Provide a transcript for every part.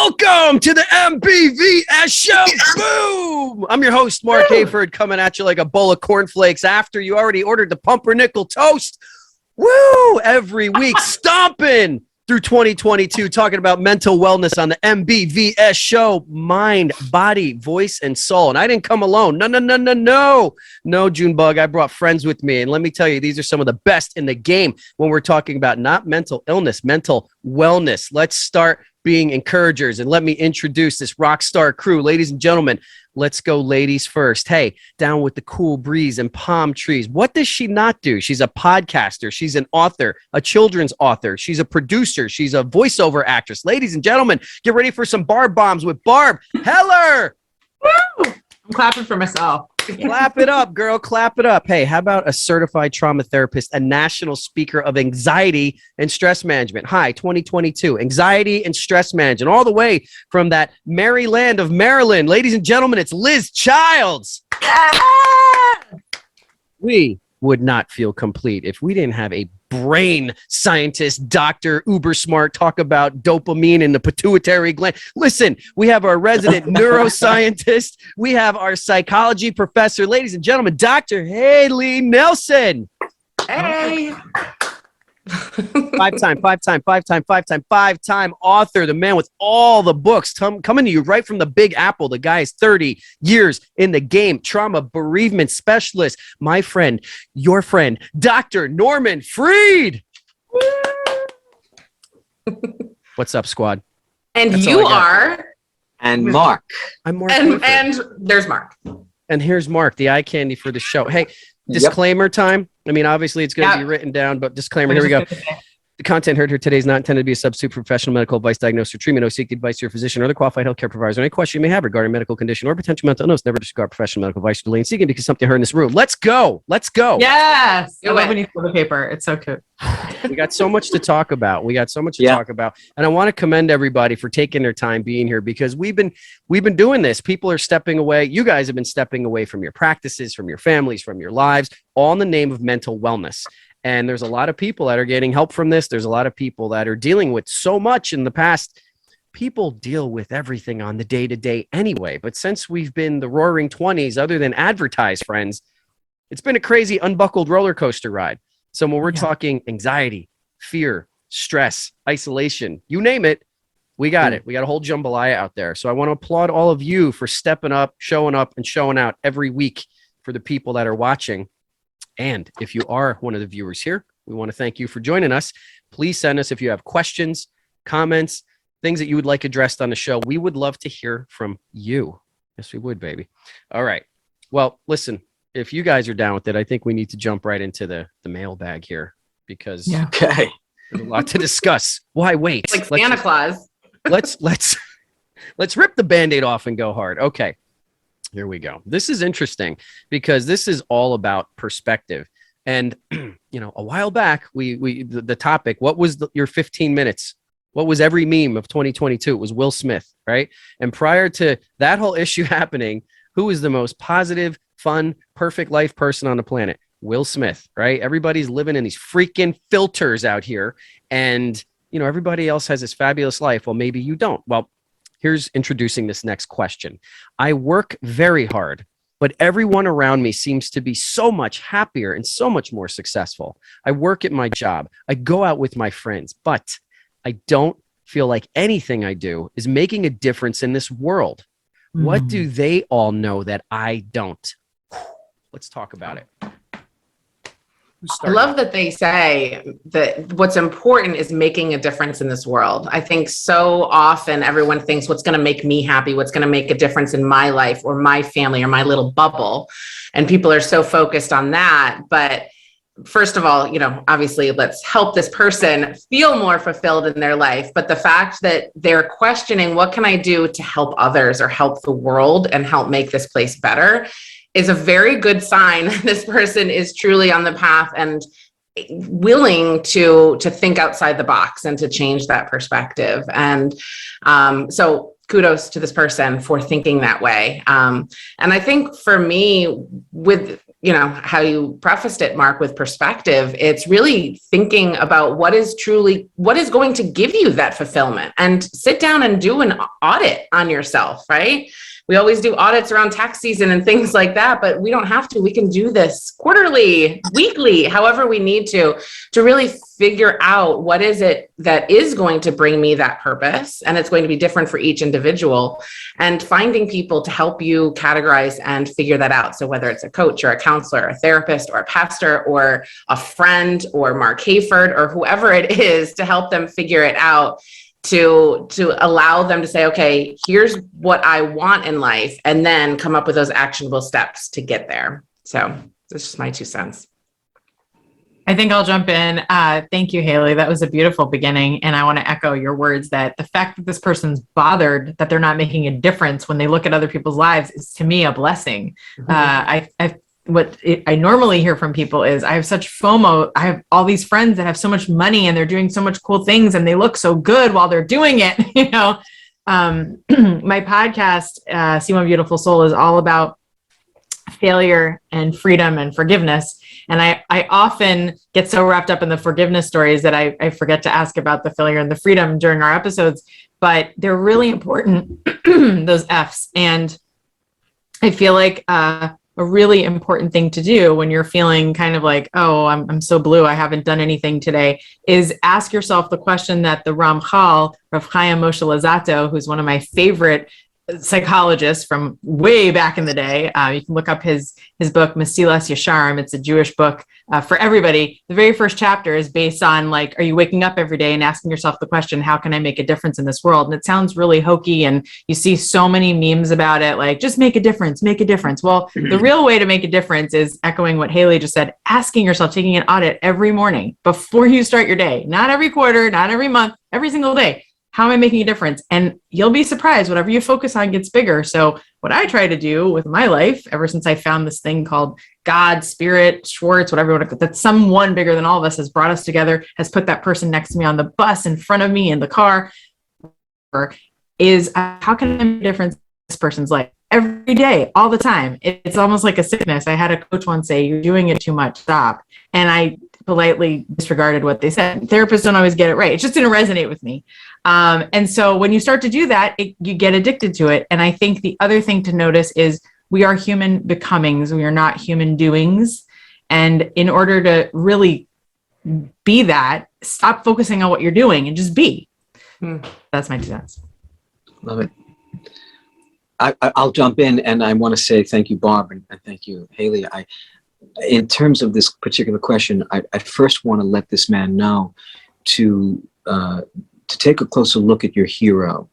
Welcome to the MBVS Show. Boom! I'm your host, Mark Hayford, coming at you like a bowl of cornflakes after you already ordered the pumpernickel toast. Woo! Every week, stomping through 2022, talking about mental wellness on the MBVS Show, mind, body, voice, and soul. And I didn't come alone. No, Junebug. I brought friends with me. And let me tell you, these are some of the best in the game when we're talking about not mental illness, mental wellness. Let's start being encouragers. And let me introduce this rock star crew. Ladies and gentlemen, let's go ladies first. Hey, down with the cool breeze and palm trees. What does she not do? She's a podcaster. She's an author, a children's author. She's a producer. She's a voiceover actress. Ladies and gentlemen, get ready for some Barb bombs with Barb Heller. Woo! I'm clapping for myself. Clap it up, girl. Clap it up. Hey, how about a certified trauma therapist, a national speaker of anxiety and stress management? Hi, 2022, anxiety and stress management, all the way from that merry land of Maryland. Ladies and gentlemen, it's Liz Childs. We would not feel complete if we didn't have a brain scientist, doctor, uber smart, talk about dopamine in the pituitary gland. Listen, we have our resident neuroscientist. We have our psychology professor. Ladies and gentlemen, Dr. Haley Nelson. Hey. Five-time author, the man with all the books coming to you right from the Big Apple. The guy is 30 years in the game, trauma bereavement specialist. My friend, your friend, Dr. Norman Freed. What's up, squad? And that's you are. And Mark. I'm Mark. And there's Mark. And here's Mark, the eye candy for the show. Hey, disclaimer time. I mean, obviously it's going to be written down, but disclaimer, here we go. The content heard here today is not intended to be a substitute for professional medical advice, diagnosis, or treatment. No, seek advice to your physician or other qualified healthcare providers on any question you may have regarding medical condition or potential mental illness. Never disregard professional medical advice or delay in seeking because something heard in this room. Let's go. Yes. I love when you pull the paper. It's so cute. We got so much to talk about. And I want to commend everybody for taking their time being here because we've been doing this. People are stepping away. You guys have been stepping away from your practices, from your families, from your lives, all in the name of mental wellness. And there's a lot of people that are getting help from this. There's a lot of people that are dealing with so much in the past. People deal with everything on the day-to-day anyway. But since we've been the roaring 20s, other than advertised, friends, it's been a crazy unbuckled roller coaster ride. So when we're talking anxiety, fear, stress, isolation, you name it, we got it. We got a whole jambalaya out there. So I want to applaud all of you for stepping up, and showing out every week for the people that are watching. And if you are one of the viewers here, we want to thank you for joining us. Please send us if you have questions, comments, things that you would like addressed on the show. We would love to hear from you. Yes, we would, baby. All right. Well, listen, if you guys are down with it, I think we need to jump right into the mailbag here because there's a lot to discuss. Why wait? It's like Santa Claus. Let's rip the Band-Aid off and go hard. Okay. Here we go. This is interesting because this is all about perspective. And, a while back, the topic, what was your 15 minutes? What was every meme of 2022? It was Will Smith, right? And prior to that whole issue happening, who was the most positive, fun, perfect life person on the planet? Will Smith, right? Everybody's living in these freaking filters out here. And, everybody else has this fabulous life. Well, maybe you don't. Well, here's introducing this next question. I work very hard, but everyone around me seems to be so much happier and so much more successful. I work at my job. I go out with my friends, but I don't feel like anything I do is making a difference in this world. What do they all know that I don't? Let's talk about it. I love that they say that what's important is making a difference in this world. I think so often everyone thinks what's going to make me happy, what's going to make a difference in my life or my family or my little bubble. And people are so focused on that. But first of all, obviously let's help this person feel more fulfilled in their life. But the fact that they're questioning what can I do to help others or help the world and help make this place better is a very good sign this person is truly on the path and willing to think outside the box and to change that perspective. And so kudos to this person for thinking that way. And I think for me, with you know, how you prefaced it, Mark, with perspective, it's really thinking about what is going to give you that fulfillment, and sit down and do an audit on yourself, right? We always do audits around tax season and things like that, but we don't have to. We can do this quarterly, weekly, however we need to really figure out what is it that is going to bring me that purpose. And it's going to be different for each individual, and finding people to help you categorize and figure that out. So whether it's a coach or a counselor, a therapist or a pastor or a friend or Mark Hayford or whoever it is, to help them figure it out, to allow them to say, okay, here's what I want in life, and then come up with those actionable steps to get there. So that's just my 2 cents. I think I'll jump in. Thank you, Haley. That was a beautiful beginning. And I want to echo your words that the fact that this person's bothered that they're not making a difference when they look at other people's lives is, to me, a blessing. Mm-hmm. I normally hear from people is, I have such FOMO. I have all these friends that have so much money and they're doing so much cool things and they look so good while they're doing it. You know, my podcast, See My Beautiful Soul, is all about failure and freedom and forgiveness. And I often get so wrapped up in the forgiveness stories that I forget to ask about the failure and the freedom during our episodes, but they're really important, those F's. And I feel like, a really important thing to do when you're feeling kind of like, oh, I'm so blue, I haven't done anything today, is ask yourself the question that the Ramchal, Rav Chaim Moshe Luzzatto, who's one of my favorite psychologists from way back in the day. You can look up his book, Mesilas Yesharim. It's a Jewish book for everybody. The very first chapter is based on, like, are you waking up every day and asking yourself the question, how can I make a difference in this world? And it sounds really hokey, and you see so many memes about it, like, just make a difference, make a difference. Well, the real way to make a difference is echoing what Haley just said, asking yourself, taking an audit every morning before you start your day, not every quarter, not every month, every single day. How am I making a difference? And you'll be surprised, whatever you focus on gets bigger. So what I try to do with my life, ever since I found this thing called God, Spirit, Schwartz, whatever you want to call it, that someone bigger than all of us has brought us together, has put that person next to me on the bus, in front of me, in the car, is how can I make a difference in this person's life? Every day, all the time. It's almost like a sickness. I had a coach once say, you're doing it too much, stop. And I politely disregarded what they said. Therapists don't always get it right. It just didn't resonate with me. And so when you start to do that, you get addicted to it. And I think the other thing to notice is we are human becomings. We are not human doings. And in order to really be that, stop focusing on what you're doing and just be. That's my 2 cents. Love it. I'll jump in, and I want to say thank you, Barb, and thank you, Haley. In terms of this particular question, I first want to let this man know to take a closer look at your hero,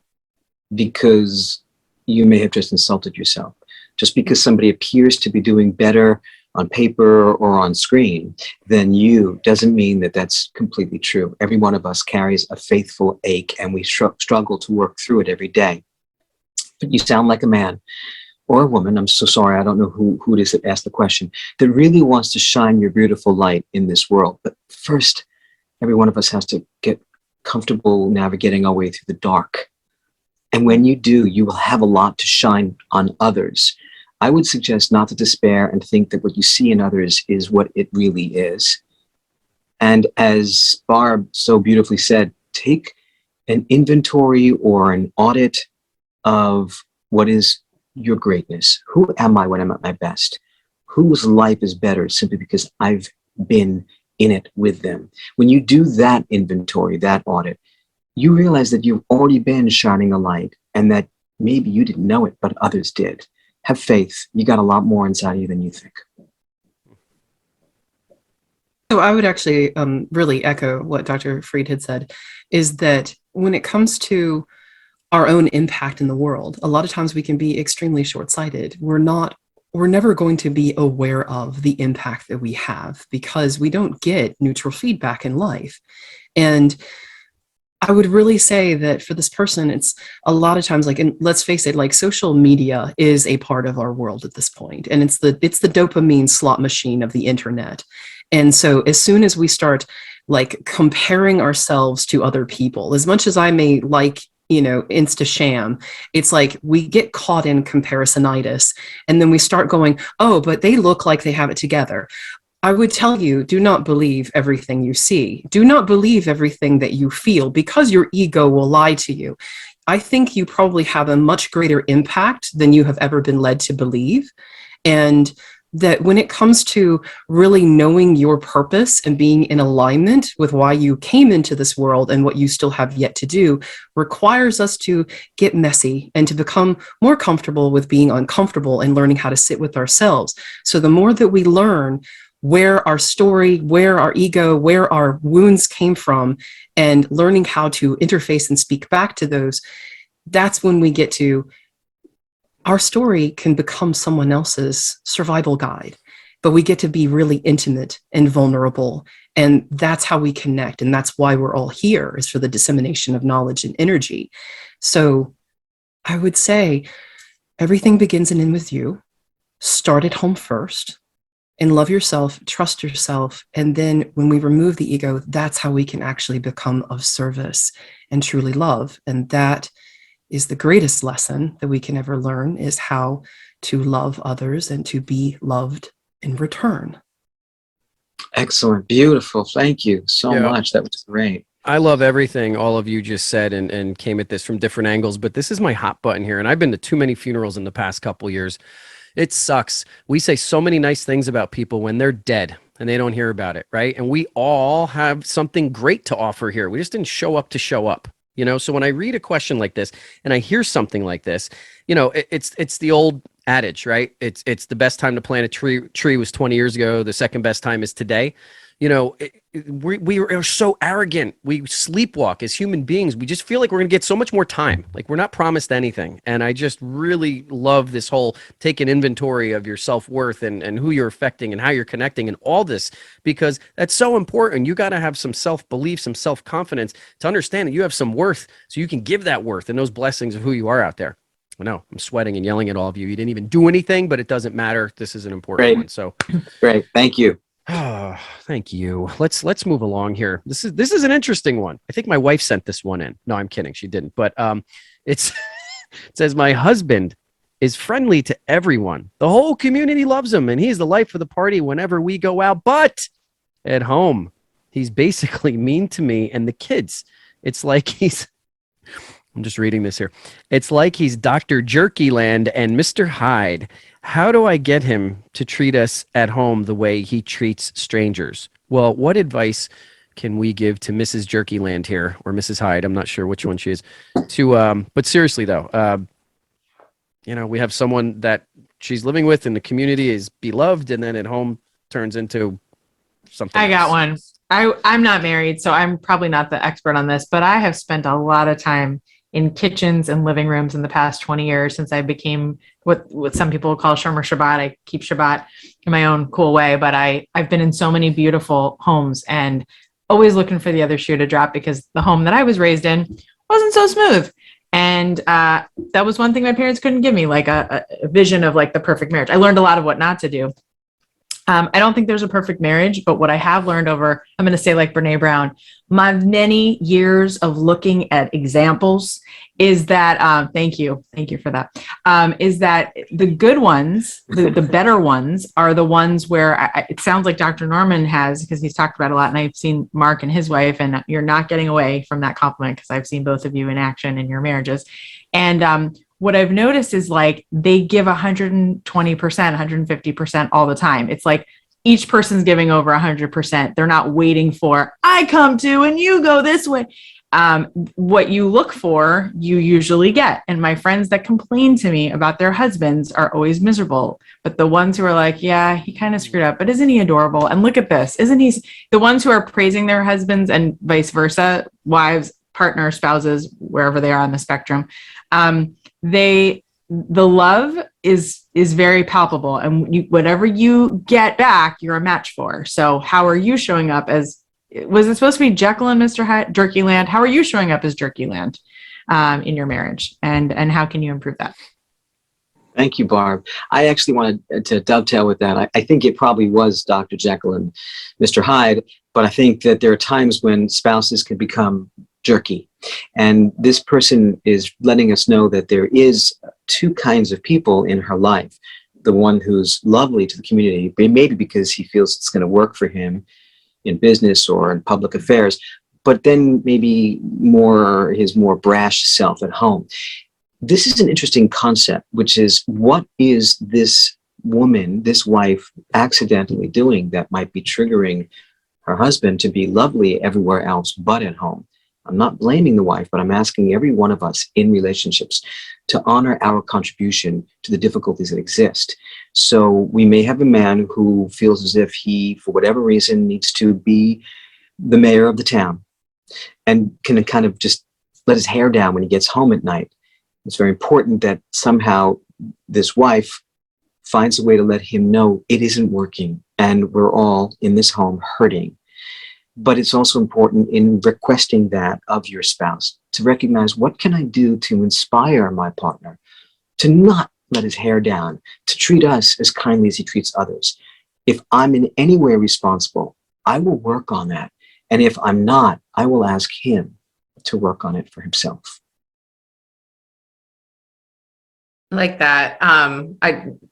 because you may have just insulted yourself. Just because somebody appears to be doing better on paper or on screen than you doesn't mean that that's completely true. Every one of us carries a faithful ache, and we struggle to work through it every day. But you sound like a man or a woman, I'm so sorry, I don't know who it is that asked the question, that really wants to shine your beautiful light in this world. But first, every one of us has to get comfortable navigating our way through the dark. And when you do, you will have a lot to shine on others. I would suggest not to despair and think that what you see in others is what it really is. And as Barb so beautifully said, take an inventory or an audit of what is your greatness. Who am I when I'm at my best? Whose life is better simply because I've been in it with them? When you do that inventory, that audit, you realize that you've already been shining a light, and that maybe you didn't know it, but others did. Have faith. You got a lot more inside of you than you think. So I would actually really echo what Dr. Fried had said, is that when it comes to our own impact in the world, a lot of times we can be extremely short-sighted. We're never going to be aware of the impact that we have because we don't get neutral feedback in life. And I would really say that for this person, it's a lot of times, like, and let's face it, like, social media is a part of our world at this point, and it's the dopamine slot machine of the internet. And so as soon as we start, like, comparing ourselves to other people, as much as I may like insta sham. It's like we get caught in comparisonitis, and then we start going, oh, but they look like they have it together. I would tell you, do not believe everything you see. Do not believe everything that you feel, because your ego will lie to you. I think you probably have a much greater impact than you have ever been led to believe. And that when it comes to really knowing your purpose and being in alignment with why you came into this world and what you still have yet to do, requires us to get messy and to become more comfortable with being uncomfortable and learning how to sit with ourselves. So the more that we learn where our story, where our ego, where our wounds came from, and learning how to interface and speak back to those, that's when we get to, our story can become someone else's survival guide, but we get to be really intimate and vulnerable. And that's how we connect. And that's why we're all here, is for the dissemination of knowledge and energy. So I would say everything begins and ends with you. Start at home first and love yourself, trust yourself. And then when we remove the ego, that's how we can actually become of service and truly love. And that is the greatest lesson that we can ever learn, is how to love others and to be loved in return. Excellent. Beautiful. Thank you so much. That was great. I love everything all of you just said and came at this from different angles, but this is my hot button here. And I've been to too many funerals in the past couple years. It sucks. We say so many nice things about people when they're dead and they don't hear about it, right? And we all have something great to offer here. We just didn't show up to show up. So when I read a question like this and I hear something like this, it's the old adage, right? It's the best time to plant a tree was 20 years ago. The second best time is today. We are so arrogant. We sleepwalk as human beings. We just feel like we're going to get so much more time. Like we're not promised anything. And I just really love this whole take an inventory of your self-worth and who you're affecting and how you're connecting and all this, because that's so important. You got to have some self-belief, some self-confidence to understand that you have some worth, so you can give that worth and those blessings of who you are out there. I know I'm sweating and yelling at all of you. You didn't even do anything, but it doesn't matter. This is an important one. So great. Thank you. Oh, thank you. Let's move along here. This is an interesting one. I think my wife sent this one in. No, I'm kidding. She didn't. But it says, my husband is friendly to everyone. The whole community loves him, and he's the life of the party whenever we go out. But at home, he's basically mean to me and the kids. It's like I'm just reading this here. It's like he's Dr. Jerkyland and Mr. Hyde. How do I get him to treat us at home the way he treats strangers? Well, what advice can we give to Mrs. Jerkyland here, or Mrs. Hyde? I'm not sure which one she is. But seriously though, we have someone that she's living with in the community is beloved, and then at home turns into something I got else. one. I'm not married, so I'm probably not the expert on this, but I have spent a lot of time in kitchens and living rooms in the past 20 years since I became what some people call Shomer Shabbat. I keep Shabbat in my own cool way, but I've been in so many beautiful homes and always looking for the other shoe to drop, because the home that I was raised in wasn't so smooth. And that was one thing my parents couldn't give me, like a vision of like the perfect marriage. I learned a lot of what not to do. I don't think there's a perfect marriage, but what I have learned over, I'm going to say like Brene Brown, my many years of looking at examples is that, thank you for that, is that the good ones, the better ones are the ones where it sounds like Dr. Norman has, because he's talked about a lot, and I've seen Mark and his wife, and you're not getting away from that compliment because I've seen both of you in action in your marriages. And what I've noticed is like they give 120%, 150% all the time. It's like each person's giving over 100%. They're not waiting for, I come to and you go this way. What you look for, you usually get. And my friends that complain to me about their husbands are always miserable. But the ones who are like, yeah, he kind of screwed up, but isn't he adorable? And look at this. Isn't he? The ones who are praising their husbands and vice versa, wives, partner, spouses, wherever they are on the spectrum, the love is very palpable, and whatever you get back, you're a match for. So how are you showing up as, was it supposed to be Jekyll and Mr. Hyde, Jerkyland? How are you showing up as Jerkyland in your marriage, and how can you improve that? Thank you, Barb. I actually wanted to dovetail with that. I think it probably was Dr. Jekyll and Mr. Hyde, but I think that there are times when spouses can become jerky. And this person is letting us know that there is two kinds of people in her life. The one who's lovely to the community, maybe because he feels it's going to work for him in business or in public affairs, but then maybe his more brash self at home. This is an interesting concept, which is, what is this woman, this wife, accidentally doing that might be triggering her husband to be lovely everywhere else but at home? I'm not blaming the wife, but I'm asking every one of us in relationships to honor our contribution to the difficulties that exist. So we may have a man who feels as if he, for whatever reason, needs to be the mayor of the town and can kind of just let his hair down when he gets home at night. It's very important that somehow this wife finds a way to let him know it isn't working and we're all in this home hurting. But it's also important in requesting that of your spouse to recognize, what can I do to inspire my partner to not let his hair down, to treat us as kindly as he treats others? If I'm in any way responsible, I will work on that. And if I'm not, I will ask him to work on it for himself. Like that.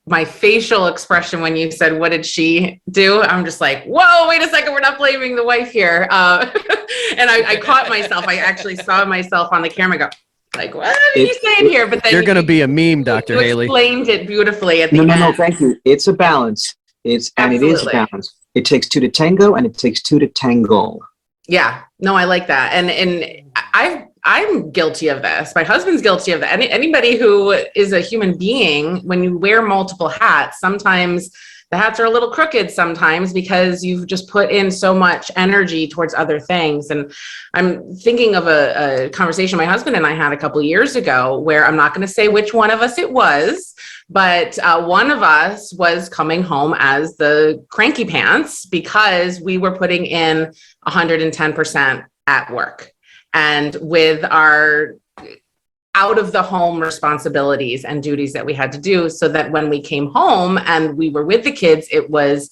My facial expression when you said, what did she do? I'm just like, whoa, wait a second. We're not blaming the wife here. And I caught myself. I actually saw myself on the camera go, like, what are you saying here? But then you're going to be a meme, Dr. Haley. Explained it beautifully at the end. No, thank you. It's a balance. It is a balance. It takes two to tango, and it takes two to tango. Yeah, no, I like that. And I'm guilty of this. My husband's guilty of that. Anybody who is a human being, when you wear multiple hats, sometimes the hats are a little crooked sometimes because you've just put in so much energy towards other things. And I'm thinking of a conversation my husband and I had a couple of years ago, where I'm not going to say which one of us it was, but one of us was coming home as the cranky pants because we were putting in 110% at work. And with our out of the home responsibilities and duties that we had to do, so that when we came home and we were with the kids, it was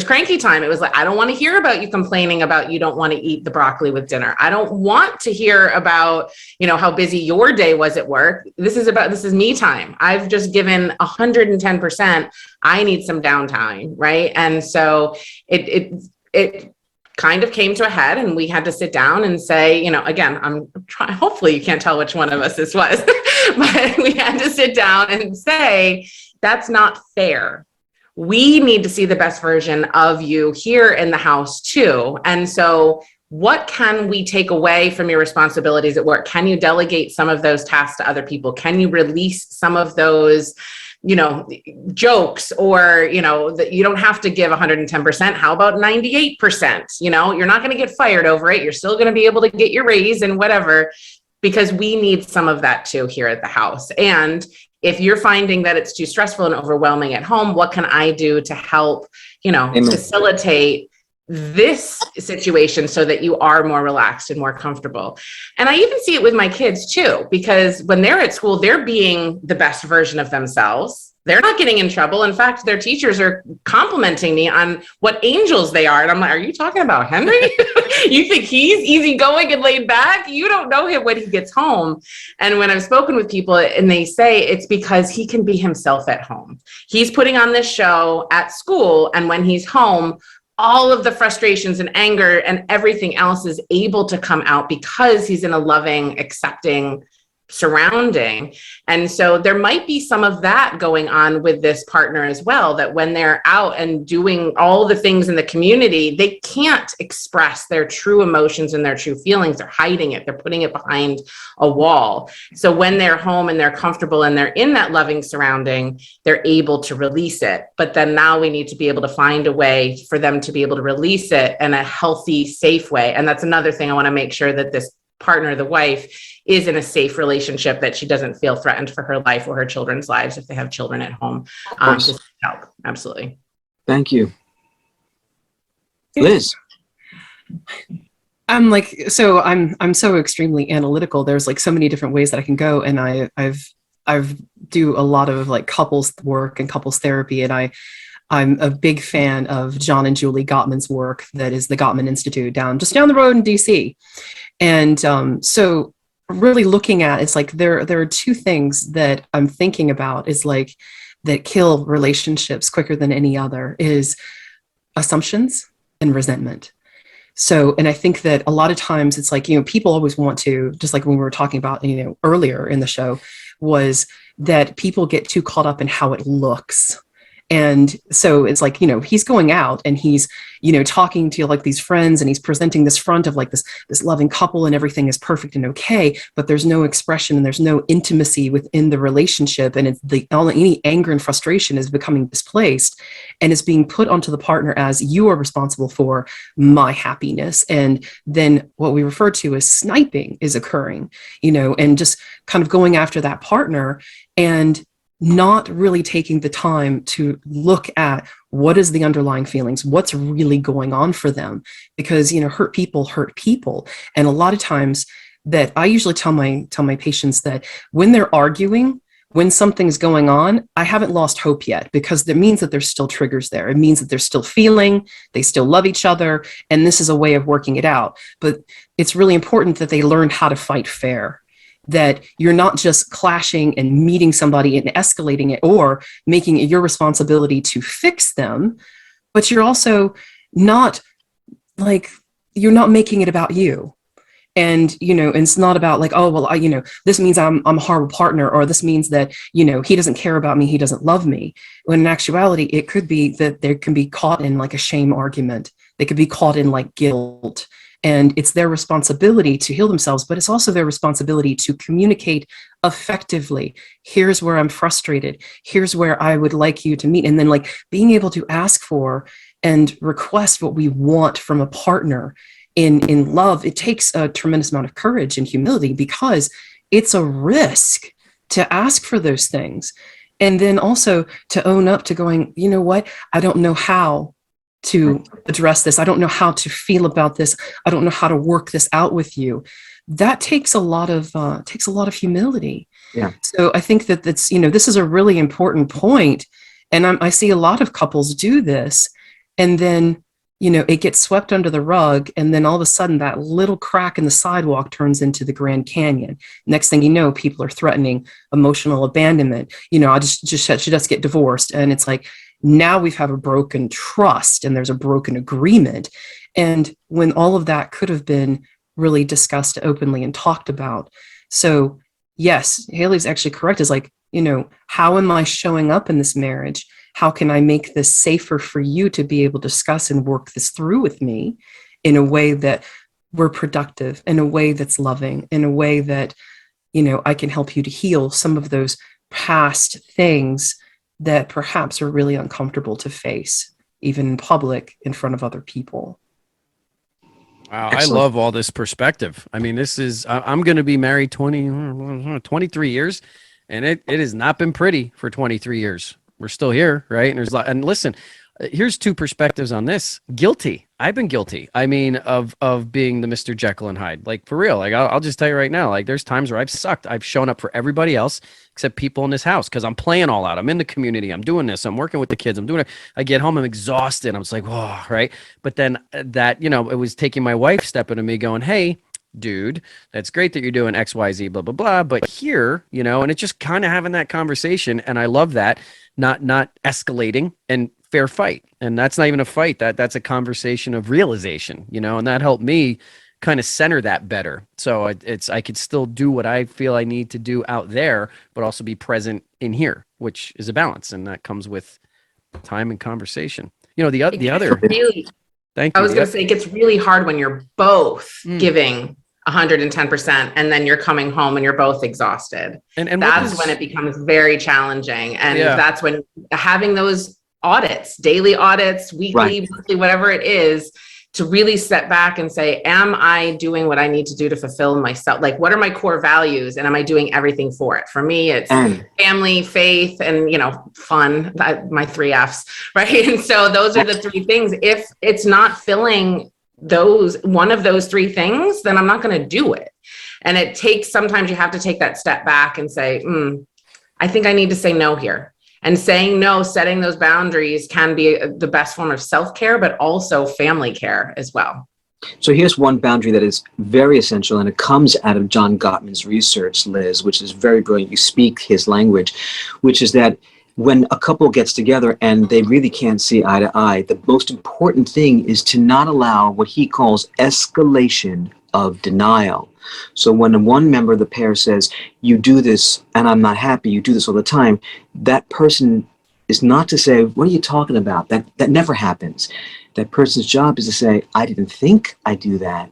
cranky time. It was like, I don't want to hear about you complaining about you don't want to eat the broccoli with dinner. I don't want to hear about, how busy your day was at work. This is me time. I've just given 110%. I need some downtime. Right. And so it kind of came to a head, and we had to sit down and say, again, I'm trying, hopefully you can't tell which one of us this was, but we had to sit down and say, that's not fair. We need to see the best version of you here in the house too. And so what can we take away from your responsibilities at work? Can you delegate some of those tasks to other people? Can you release some of those jokes, or, that you don't have to give 110%. How about 98%? You're not going to get fired over it. You're still going to be able to get your raise and whatever, because we need some of that too here at the house. And if you're finding that it's too stressful and overwhelming at home, what can I do to help, facilitate this situation so that you are more relaxed and more comfortable? And I even see it with my kids too, because when they're at school, they're being the best version of themselves. They're not getting in trouble. In fact, their teachers are complimenting me on what angels they are. And I'm like, are you talking about Henry? You think he's easygoing and laid back? You don't know him when he gets home. And when I've spoken with people and they say it's because he can be himself at home. He's putting on this show at school, and when he's home, all of the frustrations and anger and everything else is able to come out because he's in a loving, accepting surrounding. And so there might be some of that going on with this partner as well, that when they're out and doing all the things in the community, they can't express their true emotions and their true feelings. They're hiding it. They're putting it behind a wall. So when they're home and they're comfortable and they're in that loving surrounding, they're able to release it. But then now we need to be able to find a way for them to be able to release it in a healthy, safe way. And that's another thing I want to make sure that this partner, the wife, is in a safe relationship, that she doesn't feel threatened for her life or her children's lives if they have children at home. To help. Absolutely. Thank you. Liz. I'm so extremely analytical. There's like so many different ways that I can go. And I've do a lot of like couples work and couples therapy. And I'm a big fan of John and Julie Gottman's work, that is the Gottman Institute just down the road in DC. And so really looking at, it's like there are two things that I'm thinking about is like that kill relationships quicker than any other is assumptions and resentment. So, and I think that a lot of times it's like, people always want to, just like when we were talking about, earlier in the show, was that people get too caught up in how it looks. And so it's like, he's going out and he's, talking to like these friends and he's presenting this front of like this loving couple and everything is perfect and okay, but there's no expression and there's no intimacy within the relationship. And it's any anger and frustration is becoming displaced and it's being put onto the partner as you are responsible for my happiness. And then what we refer to as sniping is occurring, and just kind of going after that partner and not really taking the time to look at what is the underlying feelings, what's really going on for them, because hurt people. And a lot of times that I usually tell my patients that when they're arguing, when something's going on, I haven't lost hope yet, because that means that there's still triggers there. It means that they're still feeling, they still love each other, and this is a way of working it out. But it's really important that they learn how to fight fair, that you're not just clashing and meeting somebody and escalating it or making it your responsibility to fix them, but you're also not you're not making it about you. And, it's not about like, oh, well, this means I'm a horrible partner, or this means that, he doesn't care about me, he doesn't love me. When in actuality, it could be that they can be caught in like a shame argument. They could be caught in like guilt. And it's their responsibility to heal themselves, but it's also their responsibility to communicate effectively. Here's where I'm frustrated. Here's where I would like you to meet. And then like being able to ask for and request what we want from a partner in love, it takes a tremendous amount of courage and humility, because it's a risk to ask for those things. And then also to own up to going, you know what, I don't know how to address this. I don't know how to feel about this. I don't know how to work this out with you. That takes a lot of humility. Yeah. So I think that that's, this is a really important point. And I see a lot of couples do this, and then, it gets swept under the rug. And then all of a sudden that little crack in the sidewalk turns into the Grand Canyon. Next thing you know, people are threatening emotional abandonment. I should just get divorced. And it's like, now we've have a broken trust and there's a broken agreement. And when all of that could have been really discussed openly and talked about. So yes, Haley's actually correct. Is like, how am I showing up in this marriage? How can I make this safer for you to be able to discuss and work this through with me in a way that we're productive, in a way that's loving, in a way that, I can help you to heal some of those past things that perhaps are really uncomfortable to face, even in public, in front of other people. Wow, Excellent. I love all this perspective. I mean, I'm going to be married 23 years, and it has not been pretty for 23 years. We're still here, right? And listen, here's two perspectives on this. Guilty. I've been guilty. I mean, of being the Mr. Jekyll and Hyde. Like, for real. Like, I'll just tell you right now, like, there's times where I've sucked. I've shown up for everybody else except people in this house, because I'm playing all out. I'm in the community. I'm doing this. I'm working with the kids. I'm doing it. I get home. I'm exhausted. I'm just like, whoa, right? But then that, it was taking my wife stepping to me going, hey, dude, that's great that you're doing X, Y, Z, blah, blah, blah. But here, and it's just kind of having that conversation. And I love that. Not escalating, and fair fight. And that's not even a fight. That's a conversation of realization, and that helped me kind of center that better. So I could still do what I feel I need to do out there, but also be present in here, which is a balance. And that comes with time and conversation. The other, really, thank you. I was going to say, it gets really hard when you're both giving 110%, and then you're coming home and you're both exhausted. And that's when it becomes very challenging. And that's when having those audits, daily audits, weekly, monthly, whatever it is, to really step back and say, am I doing what I need to do to fulfill myself? Like, what are my core values? And am I doing everything for it? For me, it's family, faith, and, fun, my 3 F's, right? And so those are the 3 things. If it's not filling one of those 3 things, then I'm not going to do it. And sometimes you have to take that step back and say, I think I need to say no here. And saying no, setting those boundaries can be the best form of self-care, but also family care as well. So here's one boundary that is very essential, and it comes out of John Gottman's research, Liz, which is very brilliant. You speak his language, which is that when a couple gets together and they really can't see eye to eye, the most important thing is to not allow what he calls escalation of denial. So when one member of the pair says, you do this and I'm not happy, you do this all the time, that person is not to say, what are you talking about? That never happens. That person's job is to say, I didn't think I do that,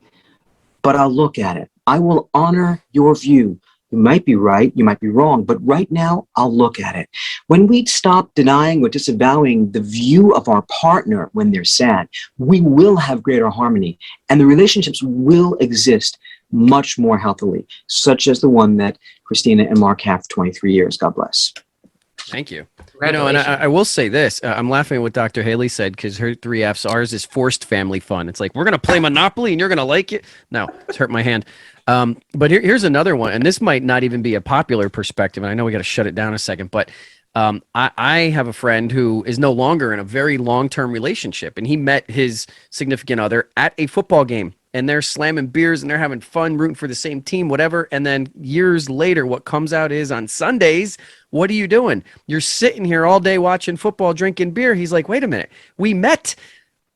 but I'll look at it. I will honor your view. You might be right, you might be wrong, but right now I'll look at it. When we stop denying or disavowing the view of our partner when they're sad, we will have greater harmony, and the relationships will exist much more healthily, such as the one that Christina and Mark have for 23 years. God bless. Thank you. You know, and I will say this, I'm laughing at what Dr. Haley said, because her 3 F's, ours is forced family fun. It's like, we're going to play Monopoly and you're going to like it. No, it's hurt my hand. But here's another one, and this might not even be a popular perspective, and I know we got to shut it down a second, but I have a friend who is no longer in a very long-term relationship, and he met his significant other at a football game, and they're slamming beers and they're having fun, rooting for the same team, whatever. And then years later, what comes out is, on Sundays, what are you doing? You're sitting here all day watching football, drinking beer. He's like, wait a minute, we met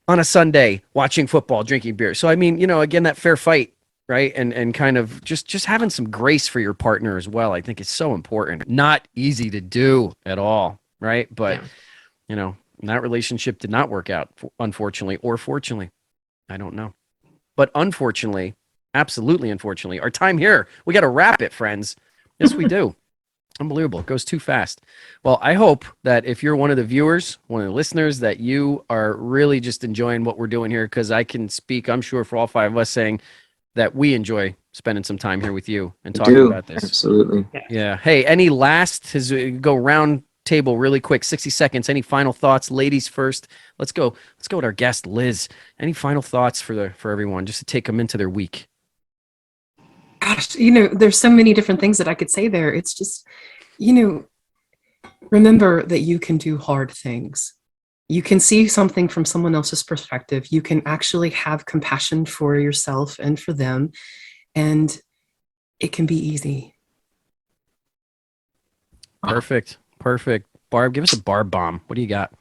on a Sunday watching football, drinking beer. So, I mean, you know, again, that fair fight, right? And kind of just having some grace for your partner as well, I think is so important. Not easy to do at all, right? But, you know, that relationship did not work out, unfortunately, or fortunately. I don't know. But unfortunately, absolutely unfortunately, our time here, we got to wrap it, friends. Yes, we do. Unbelievable. It goes too fast. Well, I hope that if you're one of the viewers, one of the listeners, that you are really just enjoying what we're doing here, because I can speak, I'm sure, for all 5 of us, saying that we enjoy spending some time here with you and talking about this. Absolutely. Yeah. Hey, any last, go round table really quick, 60 seconds. Any final thoughts? Ladies first. Let's go with our guest, Liz. Any final thoughts for everyone, just to take them into their week? Gosh, you know, there's so many different things that I could say there. It's just, you know, remember that you can do hard things. You can see something from someone else's perspective. You can actually have compassion for yourself and for them, and it can be easy. Perfect. Barb, give us a Barb bomb. What do you got?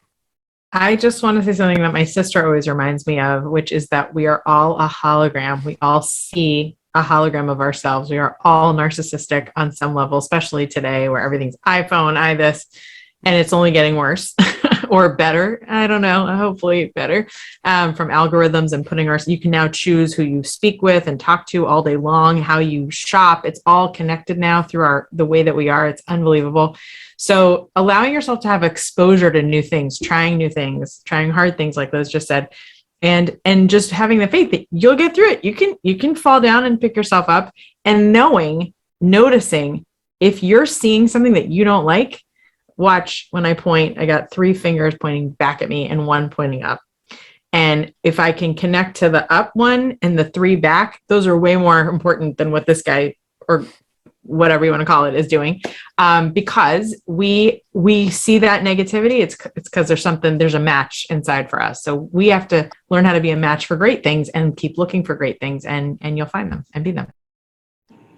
I just want to say something that my sister always reminds me of, which is that we are all a hologram. We all see a hologram of ourselves. We are all narcissistic on some level, especially today where everything's iPhone, this, and it's only getting worse or better. I don't know. Hopefully better from algorithms and you can now choose who you speak with and talk to all day long, how you shop. It's all connected now through the way that we are. It's unbelievable. So allowing yourself to have exposure to new things, trying new things, trying hard things like Liz just said, and just having the faith that you'll get through it. You can fall down and pick yourself up, and noticing if you're seeing something that you don't like. Watch when I point, I got 3 fingers pointing back at me and 1 pointing up. And if I can connect to the up one and the 3 back, those are way more important than what this guy or whatever you want to call it is doing. Because we see that negativity. It's because there's a match inside for us. So we have to learn how to be a match for great things and keep looking for great things, and you'll find them and be them.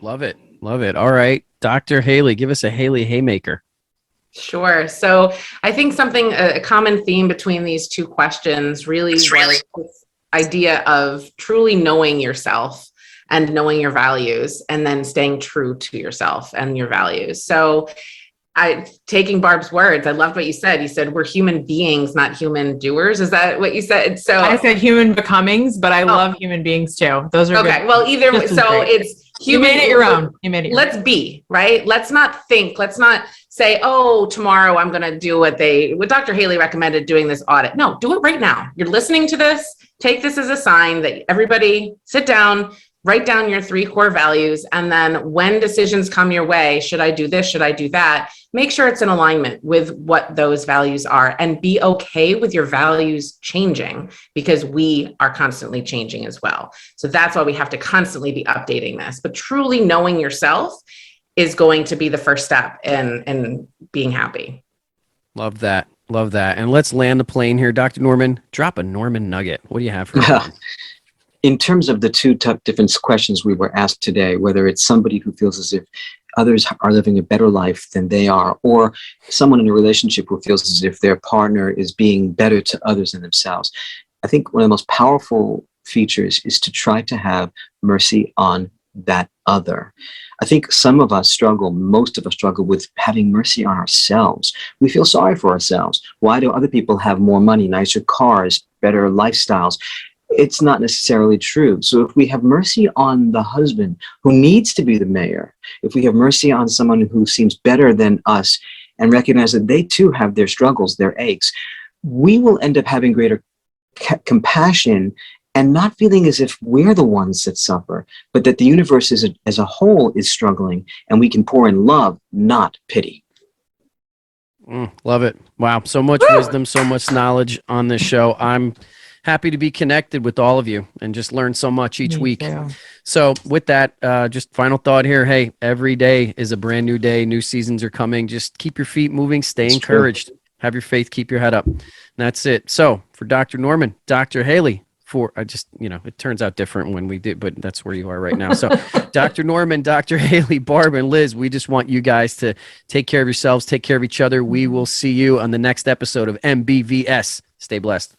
Love it. All right. Dr. Haley, give us a Haley Haymaker. Sure. So I think a common theme between these 2 questions really was this idea of truly knowing yourself and knowing your values, and then staying true to yourself and your values. So taking Barb's words, I loved what you said. You said, we're human beings, not human doers. Is that what you said? So I said human becomings, but I love human beings too. Those are okay. Good. Well, either way, so great. It's human. You made it your own. Let's be, right? Let's not think. Let's not say, oh, tomorrow I'm going to do what Dr. Haley recommended, doing this audit. No, do it right now. You're listening to this. Take this as a sign that everybody sit down, write down your 3 core values. And then when decisions come your way, should I do this? Should I do that? Make sure it's in alignment with what those values are, and be okay with your values changing, because we are constantly changing as well. So that's why we have to constantly be updating this. But truly knowing yourself is going to be the first step in being happy. Love that. And let's land the plane here. Dr. Norman, drop a Norman nugget. What do you have for us? in terms of the two different questions we were asked today, whether it's somebody who feels as if others are living a better life than they are, or someone in a relationship who feels as if their partner is being better to others than themselves, I think one of the most powerful features is to try to have mercy on that other. I think some of us struggle, most of us struggle with having mercy on ourselves. We feel sorry for ourselves. Why do other people have more money, nicer cars, better lifestyles? It's not necessarily true. So if we have mercy on the husband who needs to be the mayor, if we have mercy on someone who seems better than us and recognize that they too have their struggles, their aches, we will end up having greater compassion and not feeling as if we're the ones that suffer, but that the universe as a whole is struggling, and we can pour in love, not pity. Love it. Wow. So much wisdom, so much knowledge on this show. I'm happy to be connected with all of you and just learn so much each week. Too. So with that, just final thought here. Hey, every day is a brand new day. New seasons are coming. Just keep your feet moving, stay encouraged, have your faith, keep your head up. And that's it. So for Dr. Norman, Dr. Haley, it turns out different when we do, but that's where you are right now. So Dr. Norman, Dr. Haley, Barb, and Liz, we just want you guys to take care of yourselves, take care of each other. We will see you on the next episode of MBVS. Stay blessed.